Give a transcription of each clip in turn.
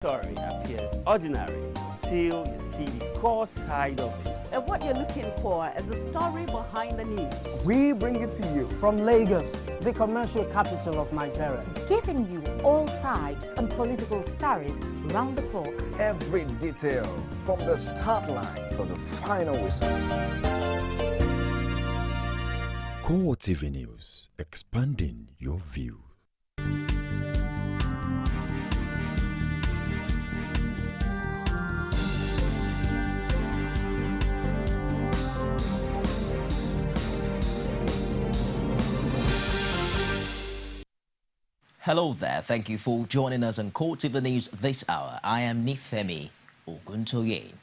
Story appears ordinary until you see the core side of it. And what you're looking for is a story behind the news. We bring it to you from Lagos, the commercial capital of Nigeria. Giving you all sides and political stories round the clock. Every detail from the start line to the final whistle. CoreTV News, expanding your view. Hello there, thank you for joining us on CoreTV News this hour. I am Nifemi Oguntoye.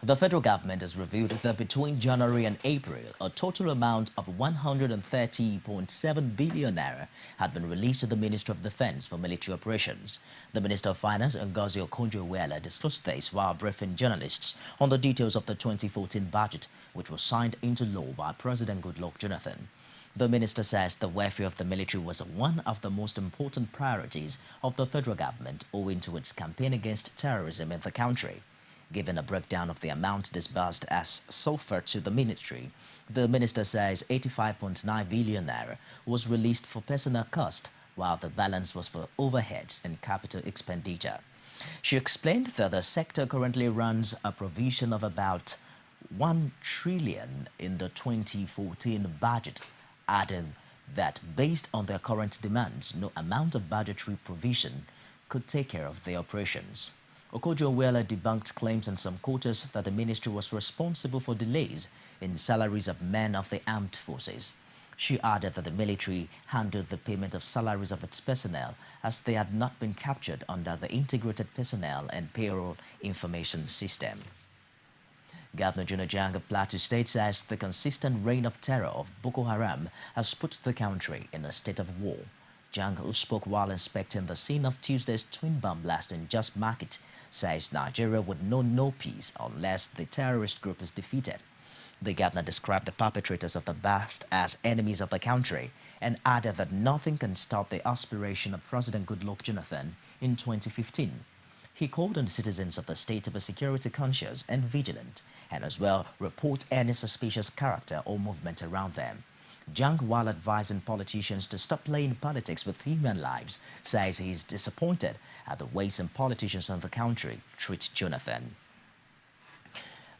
The federal government has revealed that between January and April, a total amount of 130.7 billion naira had been released to the Ministry of Defense for military operations. The Minister of Finance, Ngozi Okonjo-Iweala, discussed this while briefing journalists on the details of the 2014 budget, which was signed into law by President Goodluck Jonathan. The minister says the welfare of the military was one of the most important priorities of the federal government owing to its campaign against terrorism in the country. Given a breakdown of the amount disbursed as so far to the ministry, the minister says 85.9 billion naira was released for personnel cost, while the balance was for overheads and capital expenditure. She explained that the sector currently runs a provision of about 1 trillion in the 2014 budget, adding that based on their current demands, no amount of budgetary provision could take care of their operations. Okonjo-Iweala debunked claims in some quarters that the ministry was responsible for delays in salaries of men of the armed forces. She added that the military handled the payment of salaries of its personnel as they had not been captured under the Integrated Personnel and Payroll Information System. Governor Juno Jang of Plateau State says the consistent reign of terror of Boko Haram has put the country in a state of war. Jang, who spoke while inspecting the scene of Tuesday's twin bomb blast in Just Market, says Nigeria would know no peace unless the terrorist group is defeated. The governor described the perpetrators of the blast as enemies of the country and added that nothing can stop the aspiration of President Goodluck Jonathan in 2015. He called on the citizens of the state to be security conscious and vigilant, and as well report any suspicious character or movement around them. Jang, while advising politicians to stop playing politics with human lives, says he is disappointed at the way some politicians in the country treat Jonathan.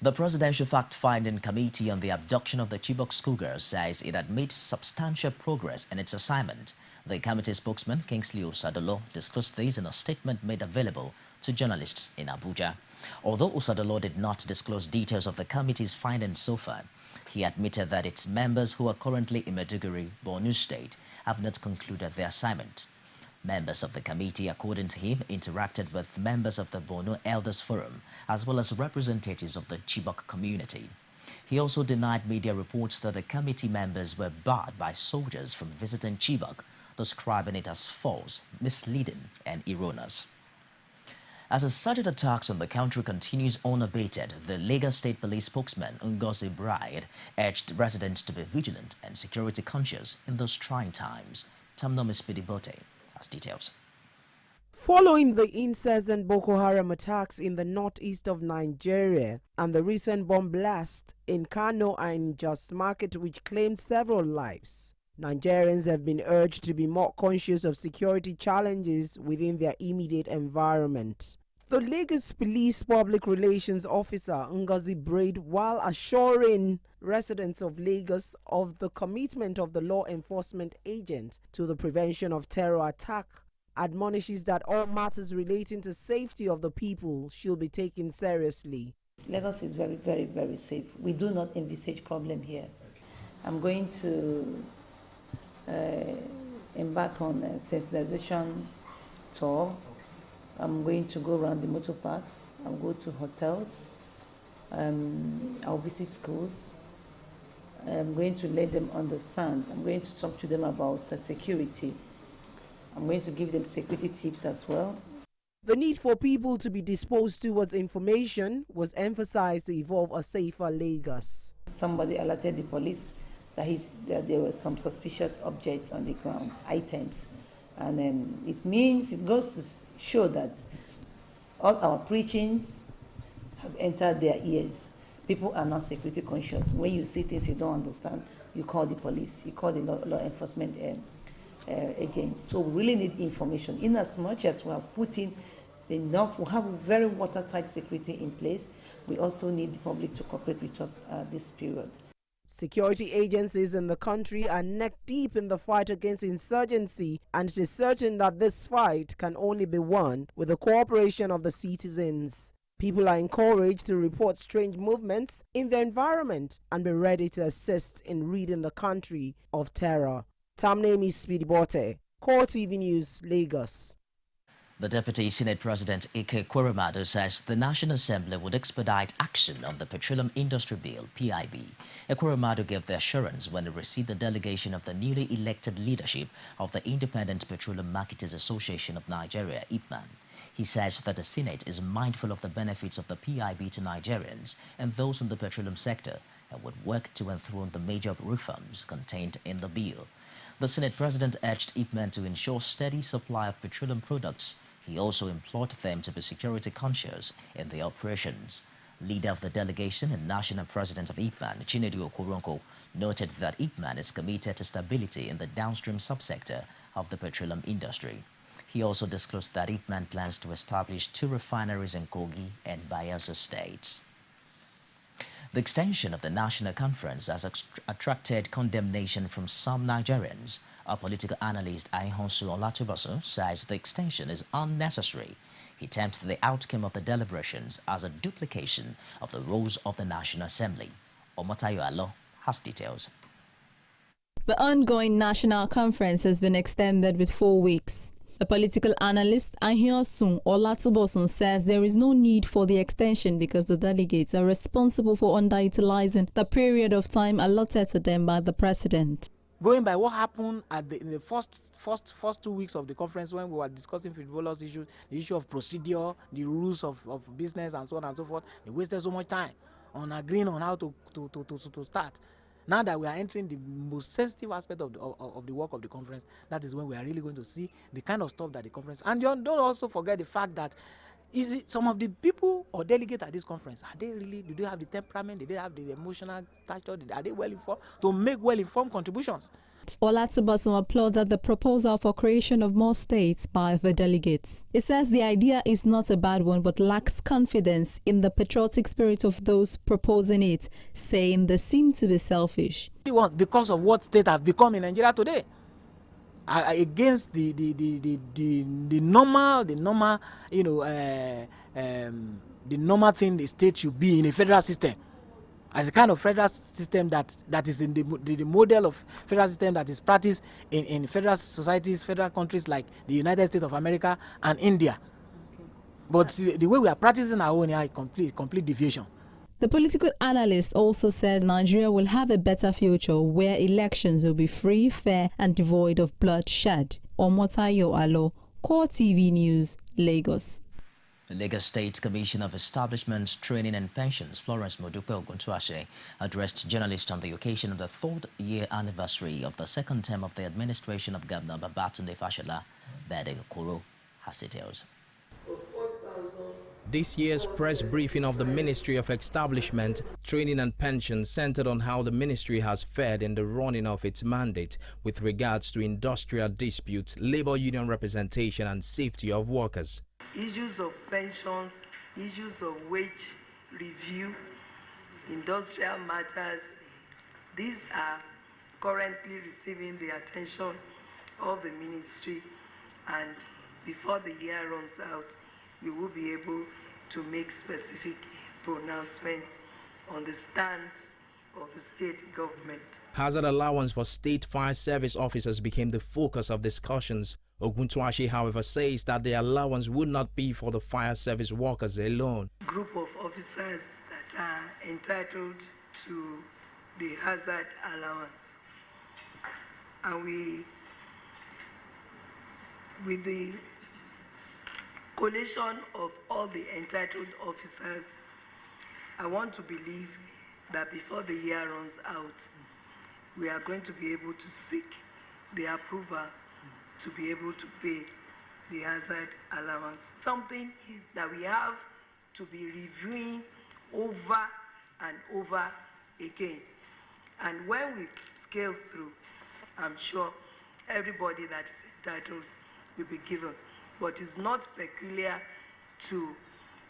The Presidential Fact-Finding Committee on the Abduction of the Chibok schoolgirls says it had made substantial progress in its assignment. The committee spokesman, Kingsley Osadolo, discussed this in a statement made available to journalists in Abuja. Although Osadolo did not disclose details of the committee's findings so far, he admitted that its members who are currently in Maiduguri, Borno State, have not concluded their assignment. Members of the committee, according to him, interacted with members of the Borno Elders Forum, as well as representatives of the Chibok community. He also denied media reports that the committee members were barred by soldiers from visiting Chibok, describing it as false, misleading, and erroneous. As a surge attacks on the country continues unabated, the Lagos State Police spokesman, Ngozi Bride, urged residents to be vigilant and security conscious in those trying times. Tamnomis Pidibote has details. Following the incessant Boko Haram attacks in the northeast of Nigeria and the recent bomb blast in Kano and Just Market, which claimed several lives, Nigerians have been urged to be more conscious of security challenges within their immediate environment. The Lagos Police Public Relations Officer Ngozi Braid, while assuring residents of Lagos of the commitment of the law enforcement agent to the prevention of terror attack, admonishes that all matters relating to safety of the people should be taken seriously. Lagos is very, very, very safe. We do not envisage problem here. I'm going to embark on a sensitization tour. I'm going to go around the motor parks. I'll go to hotels. I'll visit schools. I'm going to let them understand. I'm going to talk to them about security. I'm going to give them security tips as well. The need for people to be disposed towards information was emphasized to evolve a safer Lagos. Somebody alerted the police that there were some suspicious objects on the ground, items. And it goes to show that All our preachings have entered their ears. People are not security conscious. When you see things you don't understand, you call the police, you call the law enforcement agents. So we really need information. In as much as we are putting enough, we have very watertight security in place, we also need the public to cooperate with us this period. Security agencies in the country are neck deep in the fight against insurgency, and it is certain that this fight can only be won with the cooperation of the citizens. People are encouraged to report strange movements in their environment and be ready to assist in ridding the country of terror. Tamnemi Speedbote, CoreTV News, Lagos. The Deputy Senate President Ike Ekweremadu says the National Assembly would expedite action on the Petroleum Industry Bill, PIB. Ekweremadu gave the assurance when he received the delegation of the newly elected leadership of the Independent Petroleum Marketers Association of Nigeria, IPMAN. He says that the Senate is mindful of the benefits of the PIB to Nigerians and those in the petroleum sector and would work to enthrone the major reforms contained in the bill. The Senate President urged IPMAN to ensure steady supply of petroleum products. He also implored them to be security conscious in their operations. Leader of the delegation and national president of IPMAN, Chinedu Okoronko, noted that IPMAN is committed to stability in the downstream subsector of the petroleum industry. He also disclosed that IPMAN plans to establish 2 refineries in Kogi and Bayelsa states. The extension of the national conference has attracted condemnation from some Nigerians. Our political analyst Aihonsu Olatuboso says the extension is unnecessary. He termed the outcome of the deliberations as a duplication of the roles of the National Assembly. Omotayo Alo has details. The ongoing national conference has been extended with 4 weeks. The political analyst Aihonsu Olatuboso says there is no need for the extension because the delegates are responsible for underutilizing the period of time allotted to them by the president. Going by what happened in the first 2 weeks of the conference, when we were discussing frivolous issues, the issue of procedure, the rules of business, and so on and so forth, they wasted so much time on agreeing on how to start. Now that we are entering the most sensitive aspect of the work of the conference, that is when we are really going to see the kind of stuff that the conference. And don't also forget the fact that some of the people or delegates at this conference, do they have the temperament, do they have the emotional stature, are they well informed to make well-informed contributions? Olatuboso applauded the proposal for creation of more states by the delegates. He says the idea is not a bad one but lacks confidence in the patriotic spirit of those proposing it, saying they seem to be selfish. Because of what state have become in Nigeria today, against the normal thing the state should be in a federal system. As a kind of federal system that is in the model of federal system that is practiced in federal societies, federal countries like the United States of America and India. But the way we are practicing our own is complete deviation. The political analyst also says Nigeria will have a better future where elections will be free, fair and devoid of bloodshed. Omotayo Alo, CoreTV News, Lagos. The Lagos State Commission of Establishments, Training and Pensions, Florence Modupe Oguntuase, addressed journalists on the occasion of the 3rd year anniversary of the 2nd term of the administration of Governor Babatunde Fashola. Bede Okoro has details. This year's press briefing of the Ministry of Establishment, Training and Pensions centered on how the ministry has fared in the running of its mandate with regards to industrial disputes, labor union representation and safety of workers. Issues of pensions, issues of wage review, industrial matters, these are currently receiving the attention of the ministry, and before the year runs out, we will be able to make specific pronouncements on the stance of the state government. Hazard allowance for state fire service officers became the focus of discussions. Oguntuashi, however, says that the allowance would not be for the fire service workers alone. Group of officers that are entitled to the hazard allowance. And with the collation of all the entitled officers, I want to believe that before the year runs out, we are going to be able to seek the approval to be able to pay the hazard allowance. Something that we have to be reviewing over and over again. And when we scale through, I'm sure everybody that is entitled will be given. But it's not peculiar to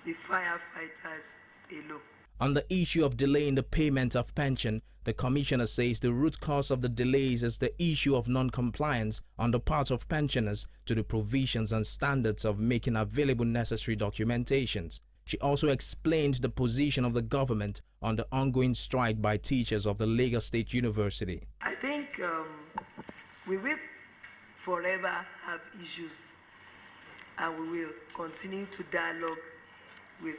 the firefighters alone. On the issue of delaying the payment of pension, the commissioner says the root cause of the delays is the issue of non-compliance on the part of pensioners to the provisions and standards of making available necessary documentations. She also explained the position of the government on the ongoing strike by teachers of the Lagos State University. I think we will forever have issues, and we will continue to dialogue with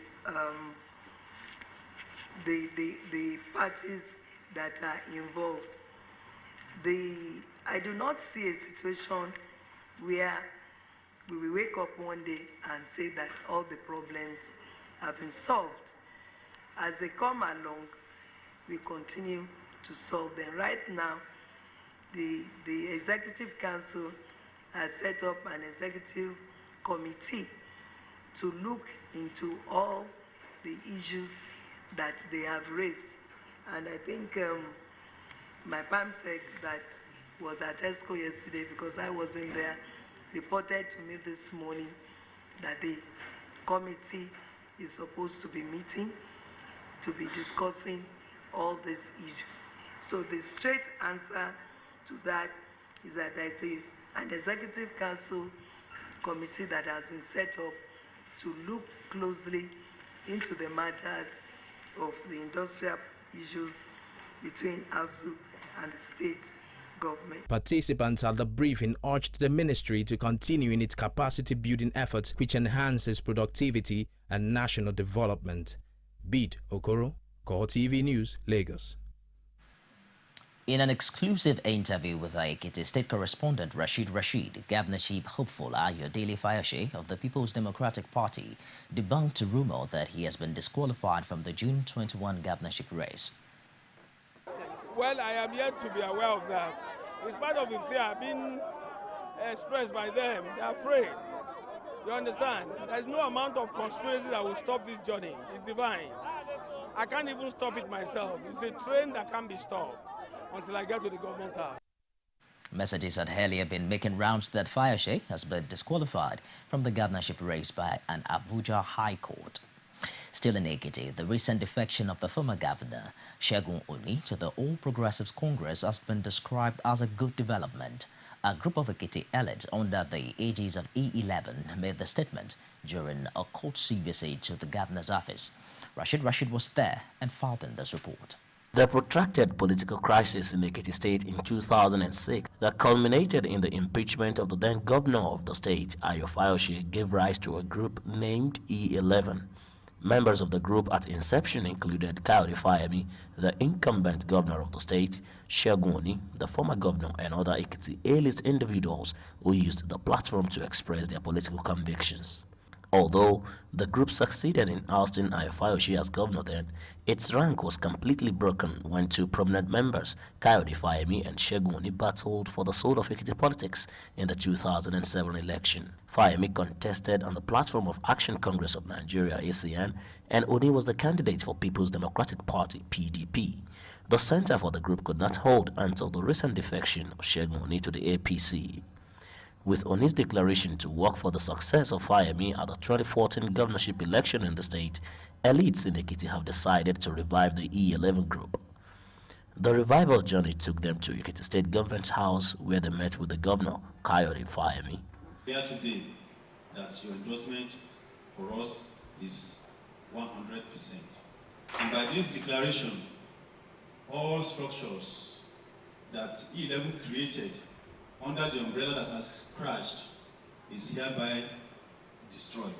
the parties that are involved. I do not see a situation where we will wake up one day and say that all the problems have been solved. As they come along, we continue to solve them. Right now, the Executive Council has set up an executive committee to look into all the issues that they have raised. And I think my PAMSEC that was at ESCO yesterday, because I wasn't there, reported to me this morning that the committee is supposed to be meeting to be discussing all these issues. So the straight answer to that is that there's an Executive Council committee that has been set up to look closely into the matters of the industrial issues between ASU and the state government. Participants at the briefing urged the ministry to continue in its capacity building efforts which enhances productivity and national development. Bid Okoro, CoreTV News, Lagos. In an exclusive interview with Ekiti State Correspondent Rashid, governorship hopeful Ayodele Fayose of the People's Democratic Party debunked a rumor that he has been disqualified from the June 21 governorship race. Well, I am yet to be aware of that. It's part of the fear being expressed by them. They're afraid. You understand? There's no amount of conspiracy that will stop this journey. It's divine. I can't even stop it myself. It's a train that can't be stopped until I get to the government house. Messages had earlier been making rounds that Fayose has been disqualified from the governorship race by an Abuja High Court. Still in Ekiti, the recent defection of the former governor, Segun Oni, to the All Progressives Congress has been described as a good development. A group of Ekiti elites under the aegis of E11 made the statement during a courtesy visit to the governor's office. Rashid was there and filed in this report. The protracted political crisis in Ekiti State in 2006 that culminated in the impeachment of the then governor of the state, Ayo Fayose, gave rise to a group named E11. Members of the group at inception included Kayode Fayemi, the incumbent governor of the state, Segun Oni, the former governor, and other Ekiti A-list individuals who used the platform to express their political convictions. Although the group succeeded in ousting Ayo Fayose as governor then, its rank was completely broken when two prominent members, Kayode Fayemi and Segun Oni, battled for the soul of Ekiti politics in the 2007 election. Fayemi contested on the platform of Action Congress of Nigeria, ACN, and Oni was the candidate for People's Democratic Party, PDP. The center for the group could not hold until the recent defection of Segun Oni to the APC. With Oni's declaration to work for the success of Fayemi at the 2014 governorship election in the state, elites in Ekiti have decided to revive the E11 group. The revival journey took them to Ekiti State Government House, where they met with the governor, Kayode Fayemi. Here today, that your endorsement for us is 100%. And by this declaration, all structures that E11 created under the umbrella that has crashed is hereby destroyed.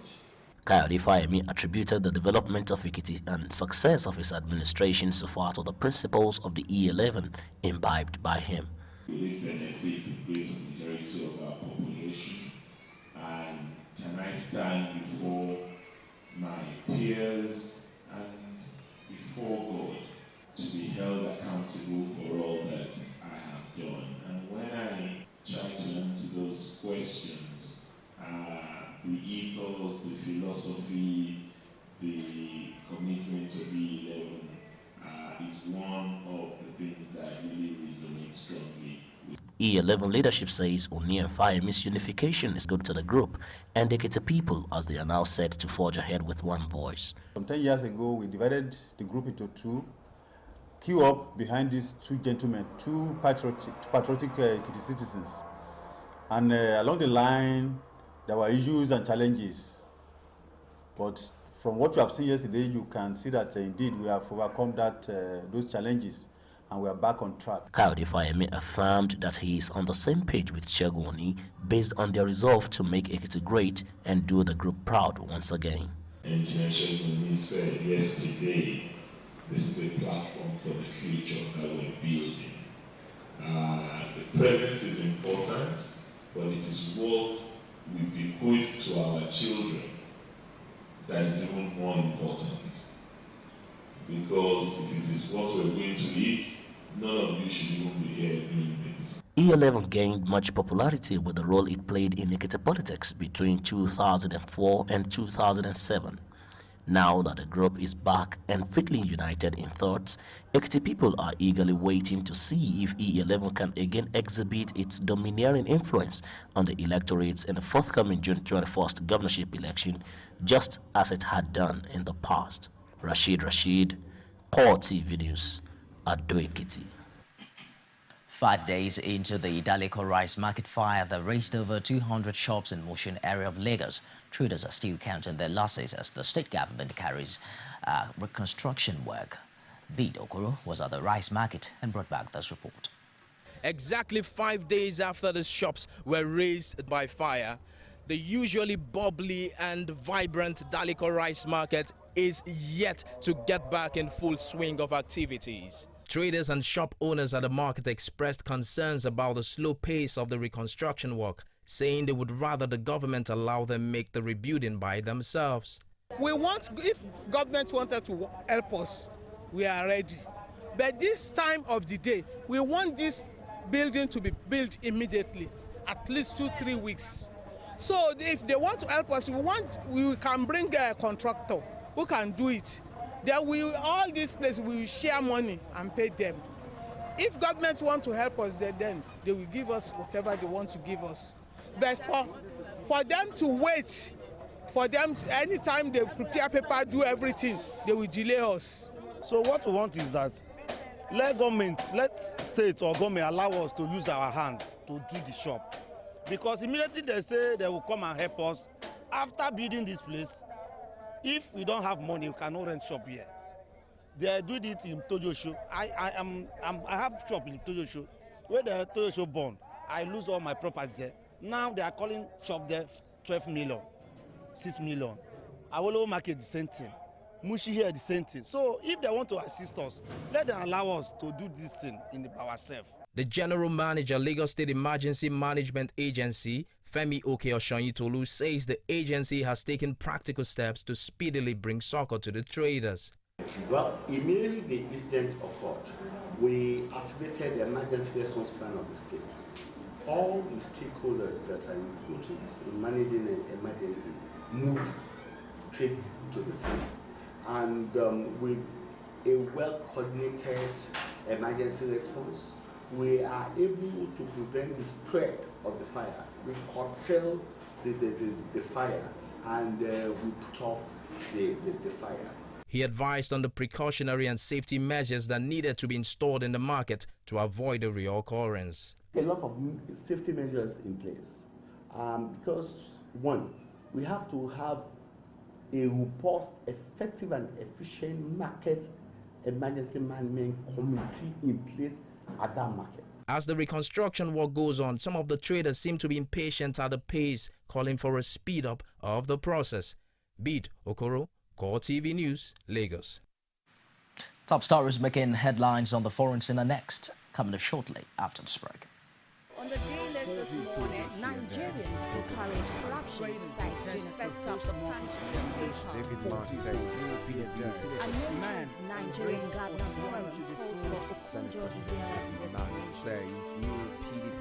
Kayode Fayemi attributed the development of Ekiti and success of his administration so far to the principles of the E11 imbibed by him. We benefit the great majority of our population, and can I stand before my peers and before God to be held accountable for all that I have done. And when I try to answer those questions, E11 leadership says Oni and Fayemi's unification is good to the group and Ekiti people as they are now set to forge ahead with one voice. Some 10 years ago, we divided the group into two. Queue up behind these two gentlemen, two patriotic Ekiti citizens. And along the line, there were issues and challenges. But from what you have seen yesterday, you can see that indeed we have overcome those challenges and we are back on track. Kayode Fayemi affirmed that he is on the same page with Segun Oni based on their resolve to make Ekiti great and do the group proud once again. Engineer Segun Oni said yesterday, this is a platform for the future that we're building. The present is important, but it is what we bequeath to our children that is even more important. Because if it is what we're going to eat, none of you should even be here doing this. E11 gained much popularity with the role it played in Ekiti politics between 2004 and 2007. Now that the group is back and fitly united in thoughts, Ekiti people are eagerly waiting to see if E11 can again exhibit its domineering influence on the electorates in the forthcoming June 21st governorship election, just as it had done in the past. Rashid, CoreTV News, Ado Ekiti. 5 days into the Daliko rice market fire that raised over 200 shops in Mushin area of Lagos, traders are still counting their losses as the state government carries reconstruction work. Bid Okoro was at the rice market and brought back this report. Exactly 5 days after the shops were razed by fire, the usually bubbly and vibrant Daliko rice market is yet to get back in full swing of activities. Traders and shop owners at the market expressed concerns about the slow pace of the reconstruction work, saying they would rather the government allow them make the rebuilding by themselves. We want, if government wanted to help us, we are ready. But this time of the day, we want this building to be built immediately, at least 2-3 weeks. So if they want to help us, we can bring a contractor who can do it. Then all these places, we will share money and pay them. If government want to help us, then they will give us whatever they want to give us. But for them to wait, anytime they prepare paper, do everything, they will delay us. So what we want is that let state or government allow us to use our hand to do the shop. Because immediately they say they will come and help us after building this place. If we don't have money, we cannot rent shop here. They do it in Tojosho. I have shop in Tojosho. Where the Tojosho born, I lose all my property there. Now they are calling shop there 12 million, 6 million. Awolowo market the same thing. Mushi here the same thing. So if they want to assist us, let them allow us to do this thing in ourselves. The General Manager, Lagos State Emergency Management Agency, Femi Oke-Oshanyitolu, says the agency has taken practical steps to speedily bring succor to the traders. Well, immediately the incident occurred, we activated the emergency response plan of the state. All the stakeholders that are important in managing an emergency moved straight to the scene. And with a well-coordinated emergency response, we are able to prevent the spread of the fire. We curtail the fire and we put off the fire. He advised on the precautionary and safety measures that needed to be installed in the market to avoid a reoccurrence. A lot of safety measures in place because, one, we have to have a robust, effective and efficient market emergency management committee in place at that market. As the reconstruction work goes on, some of the traders seem to be impatient at the pace, calling for a speed up of the process. Bid Okoro, CoreTV News, Lagos. Top stories making headlines on the foreign scene next, coming up shortly after this break. On the day list this morning, Nigerians encourage corruption, cites University of the Punch newspaper. Nigerian Governor Forum calls for Okonjo Iweala's resignation.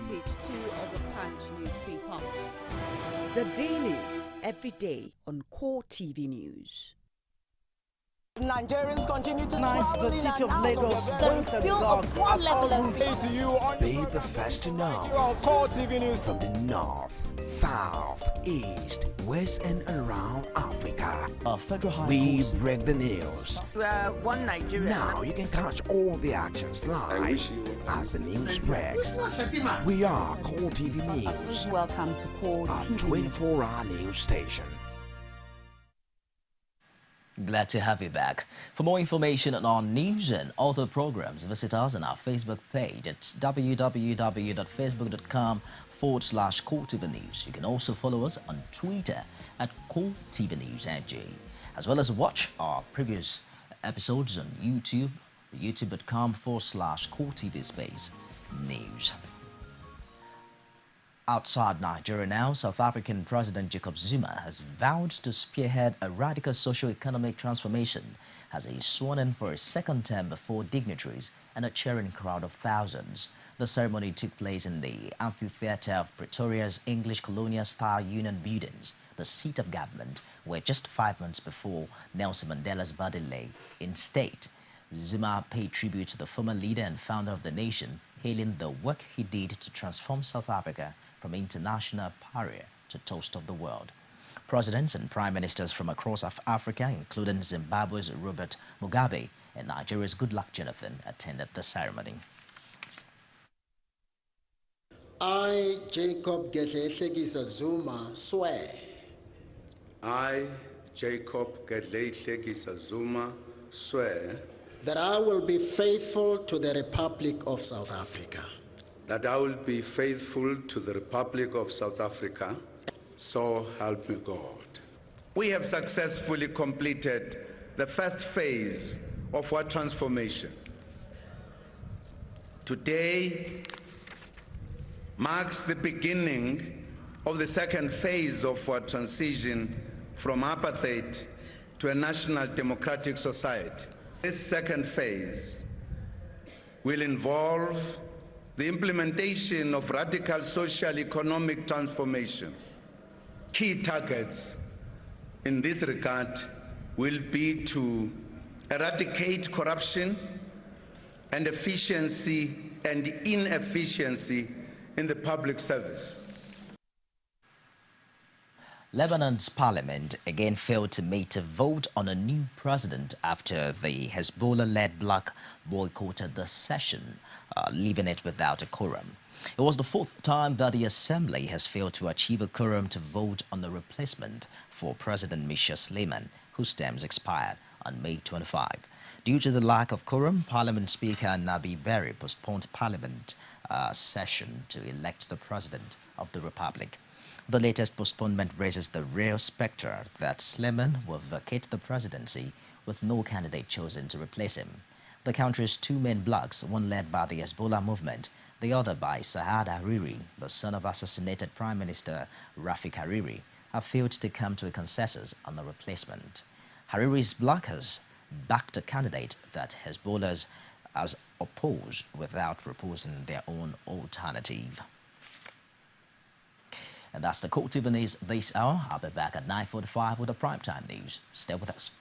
Page 2 of the Punch newspaper. The dailies every day on CoreTV News. Nigerians continue to travel the city of Lagos once agog as all routes. Be the first to know. CoreTV News from the north, south, east, west, and around Africa. We break the news. One Nigeria. Now you can catch all the actions live as the news breaks. We are CoreTV News. Welcome to CoreTV. A 24-hour news station. Glad to have you back. For more information on our news and other programs, visit us on our Facebook page at www.facebook.com/CoreTV News. You can also follow us on Twitter at CoreTV News NJ, as well as watch our previous episodes on YouTube, youtube.com/CoreTV News. Outside Nigeria now, South African President Jacob Zuma has vowed to spearhead a radical socio-economic transformation as he is sworn in for a second term before dignitaries and a cheering crowd of thousands. The ceremony took place in the amphitheater of Pretoria's English colonial-style union buildings, the seat of government, where just 5 months before Nelson Mandela's body lay in state. Zuma paid tribute to the former leader and founder of the nation, hailing the work he did to transform South Africa from international pariah to toast of the world. Presidents and prime ministers from across Africa, including Zimbabwe's Robert Mugabe and Nigeria's Goodluck Jonathan, attended the ceremony. I, Jacob Gedleyihlekisa Zuma, swear. I, Jacob Gedleyihlekisa Zuma, swear that I will be faithful to the Republic of South Africa. That I will be faithful to the Republic of South Africa, so help me God. We have successfully completed the first phase of our transformation. Today marks the beginning of the second phase of our transition from apartheid to a national democratic society. This second phase will involve the implementation of radical social economic transformation. Key targets in this regard will be to eradicate corruption and inefficiency in the public service. Lebanon's parliament again failed to meet a vote on a new president after the Hezbollah-led bloc boycotted the session, leaving it without a quorum. It was the fourth time that the assembly has failed to achieve a quorum to vote on the replacement for President Misha Suleiman, whose terms expired on May 25. Due to the lack of quorum, Parliament Speaker Nabi Berry postponed Parliament session to elect the President of the Republic. The latest postponement raises the real specter that Suleiman will vacate the presidency with no candidate chosen to replace him. The country's two main blocs, one led by the Hezbollah movement, the other by Saad Hariri, the son of assassinated Prime Minister Rafik Hariri, have failed to come to a consensus on the replacement. Hariri's bloc has backed a candidate that Hezbollah has opposed without proposing their own alternative. And that's the CoreTV News this hour. I'll be back at 9:45 with the primetime news. Stay with us.